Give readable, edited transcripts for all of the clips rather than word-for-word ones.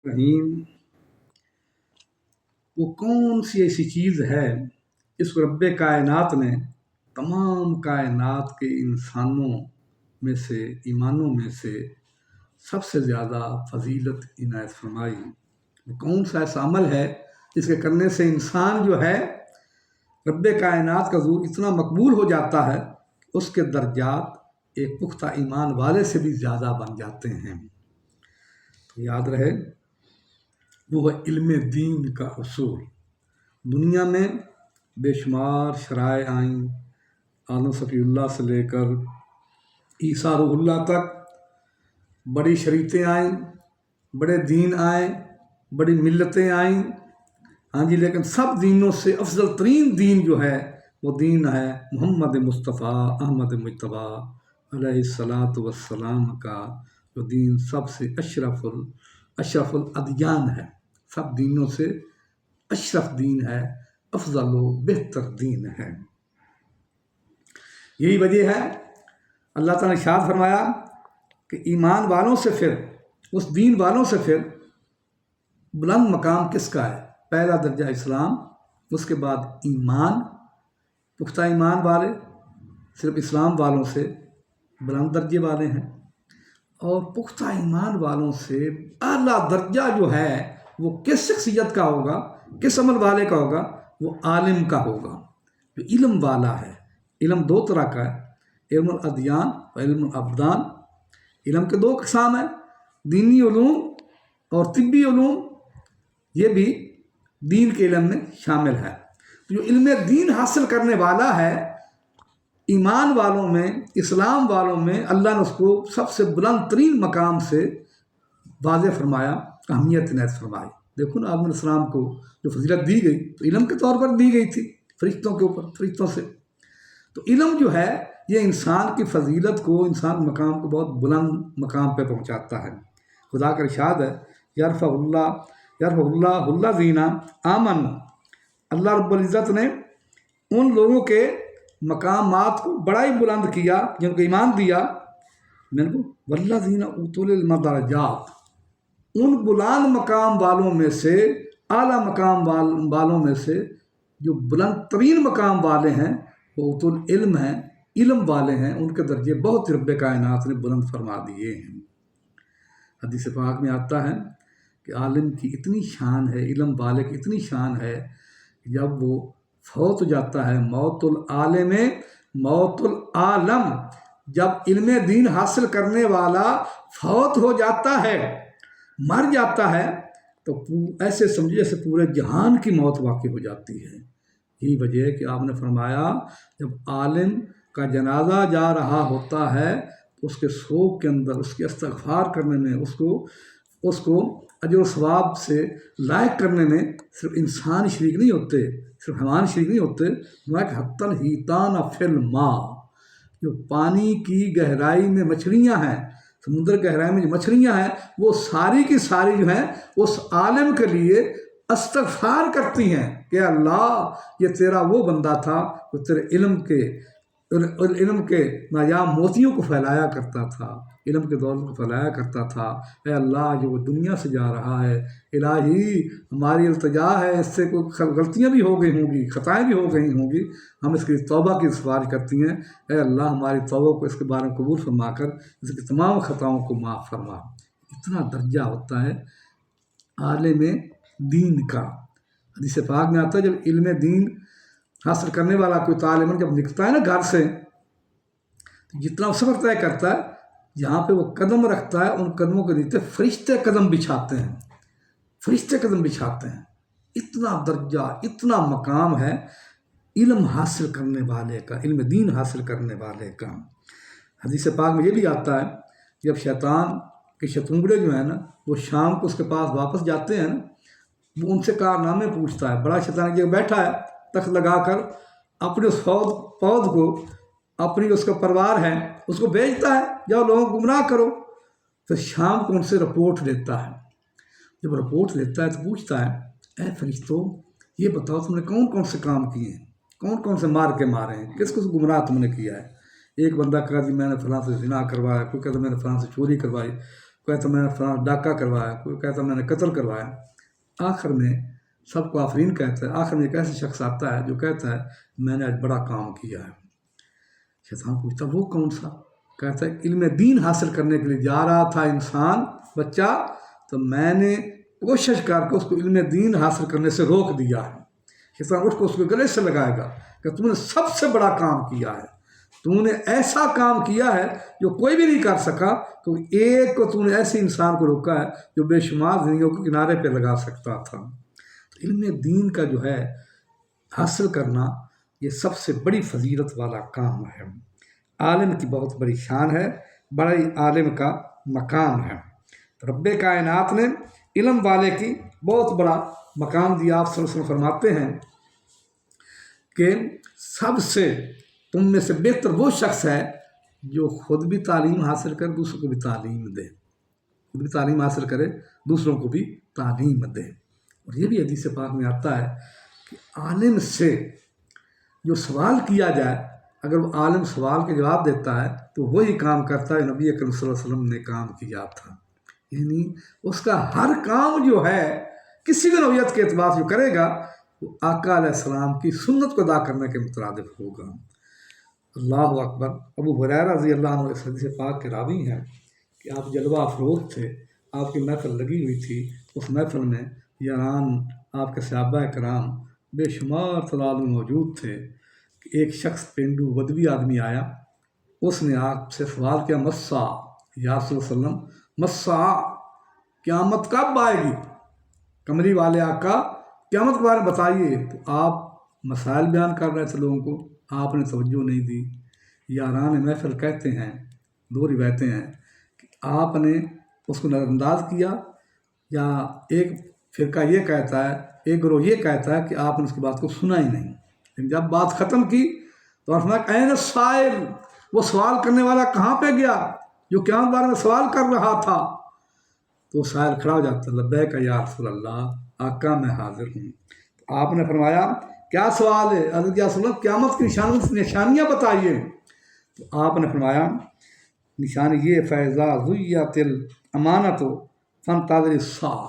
रहीम। वो कौन सी ऐसी चीज़ है जिसको रब्बे कायनात ने तमाम कायनात के इंसानों में से, ईमानों में से सबसे ज़्यादा फजीलत इनायत फरमाई। वो कौन सा ऐसा अमल है जिसके करने से इंसान जो है रब्बे कायनात का ज़ूर इतना मकबूल हो जाता है कि उसके दर्जात एक पुख्ता ईमान वाले से भी ज़्यादा बन जाते हैं। तो याद रहे, वो है इल्म दीन का उसूल। दुनिया में बेशुमार शराए आईं, आदम सफ़ीउल्लाह से लेकर ईसा रूहुल्लाह तक बड़ी शरीयतें आईं, बड़े दीन आए, बड़ी मिल्लतें आईं। हाँ जी, लेकिन सब दीनों से अफजल तरीन दीन जो है वो दीन है मोहम्मद मुस्तफ़ा अहमद मुज्तबा अलैहिस्सलातु वस्सलाम का, जो दीन सबसे अशरफुल अदयान है। सब दीनों से अशरफ दीन है, अफजल व बेहतर दीन है। यही वजह है अल्लाह ताला ने इरशाद फरमाया कि ईमान वालों से फिर, उस दीन वालों से फिर बुलंद मकाम किसका है? पहला दर्जा इस्लाम, उसके बाद ईमान। पुख्ता ईमान वाले सिर्फ इस्लाम वालों से बुलंद दर्जे वाले हैं, और पुख्ता ईमान वालों से आला दर्जा जो है वो किस शख्सियत का होगा, किस अमल वाले का होगा? वो आलिम का होगा, जो इल्म वाला है। इल्म दो तरह का है, इल्मुल अदयान और इल्मुल अबदान। इल्म के दो अक़साम हैं, दीनी उलूम और तिब्बी उलूम। ये भी दीन के इल्म में शामिल है। तो जो इल्म दीन हासिल करने वाला है, ईमान वालों में, इस्लाम वालों में, अल्लाह ने उसको सबसे बुलंद तरीन मकाम से वाज़े फरमाया, अहमियत इनायत फरमाई। देखो ना, आदम अलैहिस्सलाम को जो फजीलत दी गई तो इल्म के तौर पर दी गई थी, फरिश्तों के ऊपर, फरिश्तों से। तो इल्म जो है ये इंसान की फजीलत को, इंसान के मकाम को बहुत बुलंद मकाम पे पहुँचाता है। खुदा का इरशाद है, यरफ़उल्लाहुल्लज़ीना आमनू, अल्लाह रब्बुल इज़्ज़त ने उन लोगों के मकामात को बड़ा ही बुलंद किया जिनको ईमान दिया। मैंने वल्लज़ीना ऊतुल इल्म दरजात, उन बुलंद मकाम वालों में से, आला मकाम वालों में से जो बुलंद तरीन मकाम वाले हैं वो उतुल इल्म हैं, इल्म वाले हैं, उनके दर्जे बहुत रब्बे कायनात ने बुलंद फरमा दिए हैं। हदीस पाक में आता है कि आलिम की इतनी शान है, इल्म वाले की इतनी शान है कि जब वो फौत हो जाता है, मौतुल आलिम मौतुल आलम, जब इल्म दीन हासिल करने वाला फौत हो जाता है, मर जाता है, तो ऐसे समझिए जैसे पूरे जहान की मौत वाक़ई हो जाती है। यही वजह है कि आपने फरमाया जब आलिम का जनाजा जा रहा होता है तो उसके शोक के अंदर, उसके इस्तग़फ़ार करने में, उसको अजर सवाब से लायक करने में सिर्फ इंसान शरीक नहीं होते, सिर्फ हैवान शरीक नहीं होते, हत्तल हीतान फिल माँ, जो पानी की गहराई में मछलियाँ हैं, समुद्र गहराई में जो मछलियाँ हैं, वो सारी की सारी जो हैं उस आलिम के लिए इस्तग़फ़ार करती हैं कि अल्लाह, ये तेरा वो बंदा था जो तेरे इल्म के नायाब मोतियों को फैलाया करता था, इल्म के दौलत को फैलाया करता था। ऐ अल्लाह, जो वो दुनिया से जा रहा है, इलाही हमारी इल्तिजा है, इससे कोई गलतियाँ भी हो गई होंगी, ख़ताएँ भी हो गई होंगी, हम इसकी तौबा की सिफारिश करती हैं। ऐ अल्लाह, हमारी तौबा को इसके बारे में कबूल फरमा कर इसकी तमाम ख़ताओं को माफ़ फरमा। इतना दर्जा होता है आलिम दीन का। हदीस पाक में आता है जब इल्म दीन हासिल करने वाला कोई तालिब जब निकलता है ना घर से, तो जितना सफ़र तय करता है, जहाँ पे वो कदम रखता है, उन कदमों के नीचे फरिश्ते कदम बिछाते हैं, फरिश्ते कदम बिछाते हैं। इतना दर्जा, इतना मकाम है इल्म हासिल करने वाले का, इल्म दीन हासिल करने वाले का। हदीस पाक में ये भी आता है जब शैतान के शतुंगड़े जो है ना, वो शाम को उसके पास वापस जाते हैं ना, वो उनसे कारनामे पूछता है। बड़ा शैतान जगह बैठा है तख्त लगाकर, अपने उस पौध को, अपनी उसका परिवार है उसको भेजता है, जाओ लोगों को गुमराह करो। फिर शाम को उनसे रिपोर्ट लेता है। जब रिपोर्ट लेता है तो पूछता है, ऐ फरिश्तों, ये बताओ तुमने कौन कौन से काम किए हैं, कौन कौन से मार के मारे हैं, किस किस गुमराह तुमने किया है? एक बंदा कहा जी मैंने फलां से ज़िना करवाया, कोई कहता मैंने फलां से चोरी करवाई, کوئی کہتا میں نے فلاں ڈاکہ کروایا، کوئی کہتا میں نے قتل کروایا. آخر میں سب کو آفرین کہتا ہے. آخر میں ایک ایسا شخص آتا ہے جو کہتا ہے میں نے آج بڑا کام کیا ہے. شیطان پوچھتا وہ کون سا؟ کہتا ہے علم دین حاصل کرنے کے لیے جا رہا تھا انسان بچہ، تو میں نے کوشش کر کے اس کو علم دین حاصل کرنے سے روک دیا ہے. شیطان اٹھ کو اس کے گلے سے لگائے گا کہ تم نے سب سے بڑا کام کیا ہے، تم نے ایسا کام کیا ہے جو کوئی بھی نہیں کر سکا. تو ایک کو تم نے ایسے انسان کو روکا ہے جو بے شمار زندگیوں کو کنارے پہ لگا سکتا تھا. علم دین کا جو ہے حاصل کرنا یہ سب سے بڑی فضیلت والا کام ہے. عالم کی بہت بڑی شان ہے، بڑی عالم کا مقام ہے. رب کائنات نے علم والے کی بہت بڑا مقام دیا. آپ صلی اللہ علیہ وسلم فرماتے ہیں کہ سب سے تم میں سے بہتر وہ شخص ہے جو خود بھی تعلیم حاصل کر دوسروں کو بھی تعلیم دے، خود بھی تعلیم حاصل کرے دوسروں کو بھی تعلیم دے. اور یہ بھی حدیث پاک میں آتا ہے کہ عالم سے جو سوال کیا جائے، اگر وہ عالم سوال کے جواب دیتا ہے تو وہی کام کرتا ہے نبی اکرم صلی اللہ علیہ وسلم نے کام کیا تھا. یعنی اس کا ہر کام جو ہے کسی بھی نوعیت کے اعتبار سے جو کرے گا وہ آقا علیہ السلام کی سنت کو ادا کرنے کے مترادف ہوگا. اللہ اکبر. ابو ہریرہ رضی اللہ عنہ اس حدیث پاک کے راوی ہیں کہ آپ جلوہ افروز تھے، آپ کی محفل لگی ہوئی تھی. اس محفل میں یاران آپ کے صحابہ کرام بے شمار تعداد میں موجود تھے کہ ایک شخص پینڈو بدوی آدمی آیا. اس نے آپ سے سوال کیا مسا یا رسول اللہ علیہ وسلم، مسا قیامت کب آئے گی؟ کمری والے آقا قیامت کے بارے میں بتائیے. تو آپ مسائل بیان کر رہے تھے لوگوں کو، آپ نے توجہ نہیں دی. یاران محفل کہتے ہیں، دو روایتیں ہیں کہ آپ نے اس کو نظر انداز کیا، یا ایک فرقہ یہ کہتا ہے، ایک گروہ یہ کہتا ہے کہ آپ نے اس کی بات کو سنا ہی نہیں. لیکن جب بات ختم کی تو آپ نے کہا این السائل، وہ سوال کرنے والا کہاں پہ گیا جو قیامت بارے میں سوال کر رہا تھا؟ تو سائل کھڑا ہو جاتا ہے، لبیک یا رسول اللہ، آقا میں حاضر ہوں. تو آپ نے فرمایا کیا سوال ہے؟ حضرت یا رسول اللہ قیامت کی نشانیاں بتائیے. تو آپ نے فرمایا نشانی یہ فیضا ضیعت الامانۃ فانتظر الساعہ،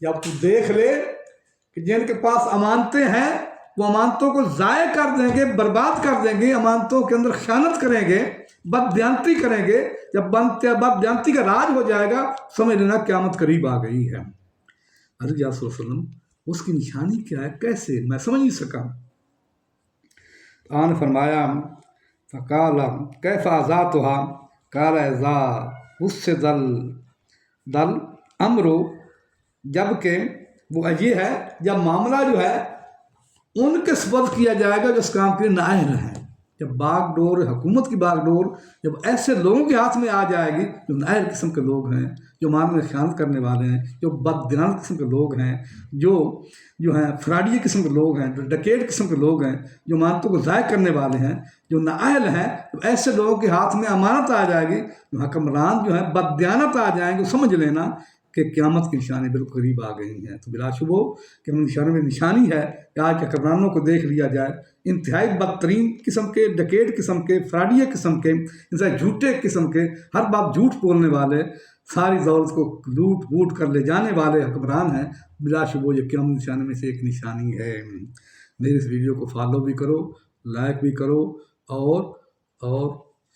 جب تو دیکھ لے کہ جن کے پاس امانتیں ہیں وہ امانتوں کو ضائع کر دیں گے، برباد کر دیں گے، امانتوں کے اندر خیانت کریں گے، بددیانتی کریں گے. جب بددیانتی کا راج ہو جائے گا سمجھ لینا قیامت قریب آ گئی ہے. حضرت صلی اللہ علیہ وسلم اس کی نشانی کیا ہے، کیسے میں سمجھ نہیں سکا. آپ نے فرمایا فقال کیف ذاتها قال اذا وسد دل امرو، جب کہ وہ یہ ہے جب معاملہ جو ہے ان کے سپرد کیا جائے گا جو اس کام کے لیے نااہل ہیں. جب باغ ڈور حکومت کی باغ ڈور جب ایسے لوگوں کے ہاتھ میں آ جائے گی جو نااہل قسم کے لوگ ہیں، جو مال میں خیانت کرنے والے ہیں، جو بددیانت قسم کے لوگ ہیں، جو ہیں فراڈی قسم کے لوگ ہیں، جو ڈکیٹ قسم کے لوگ ہیں، جو امانتوں کو ضائع کرنے والے ہیں، جو نااہل ہیں، تو ایسے لوگوں کے ہاتھ میں امانت آ جائے گی، جو حکمران جو ہیں بددیانت آ جائیں گے، سمجھ لینا کہ قیامت کی نشانی بالکل قریب آ گئی ہیں. تو بلا شبہ کہ ہم نشانی میں نشانی ہے کہ آج کے حکمرانوں کو دیکھ لیا جائے، انتہائی بدترین قسم کے، ڈکیٹ قسم کے، فراڈی قسم کے، انتہائی جھوٹے قسم کے، ہر بات جھوٹ بولنے والے، ساری دولت کو لوٹ بوٹ کر لے جانے والے حکمران ہیں. بلا شبہ یہ قیامت نشانی میں سے ایک نشانی ہے. میرے اس ویڈیو کو فالو بھی کرو، لائک بھی کرو اور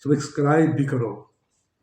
سبسکرائب بھی کرو.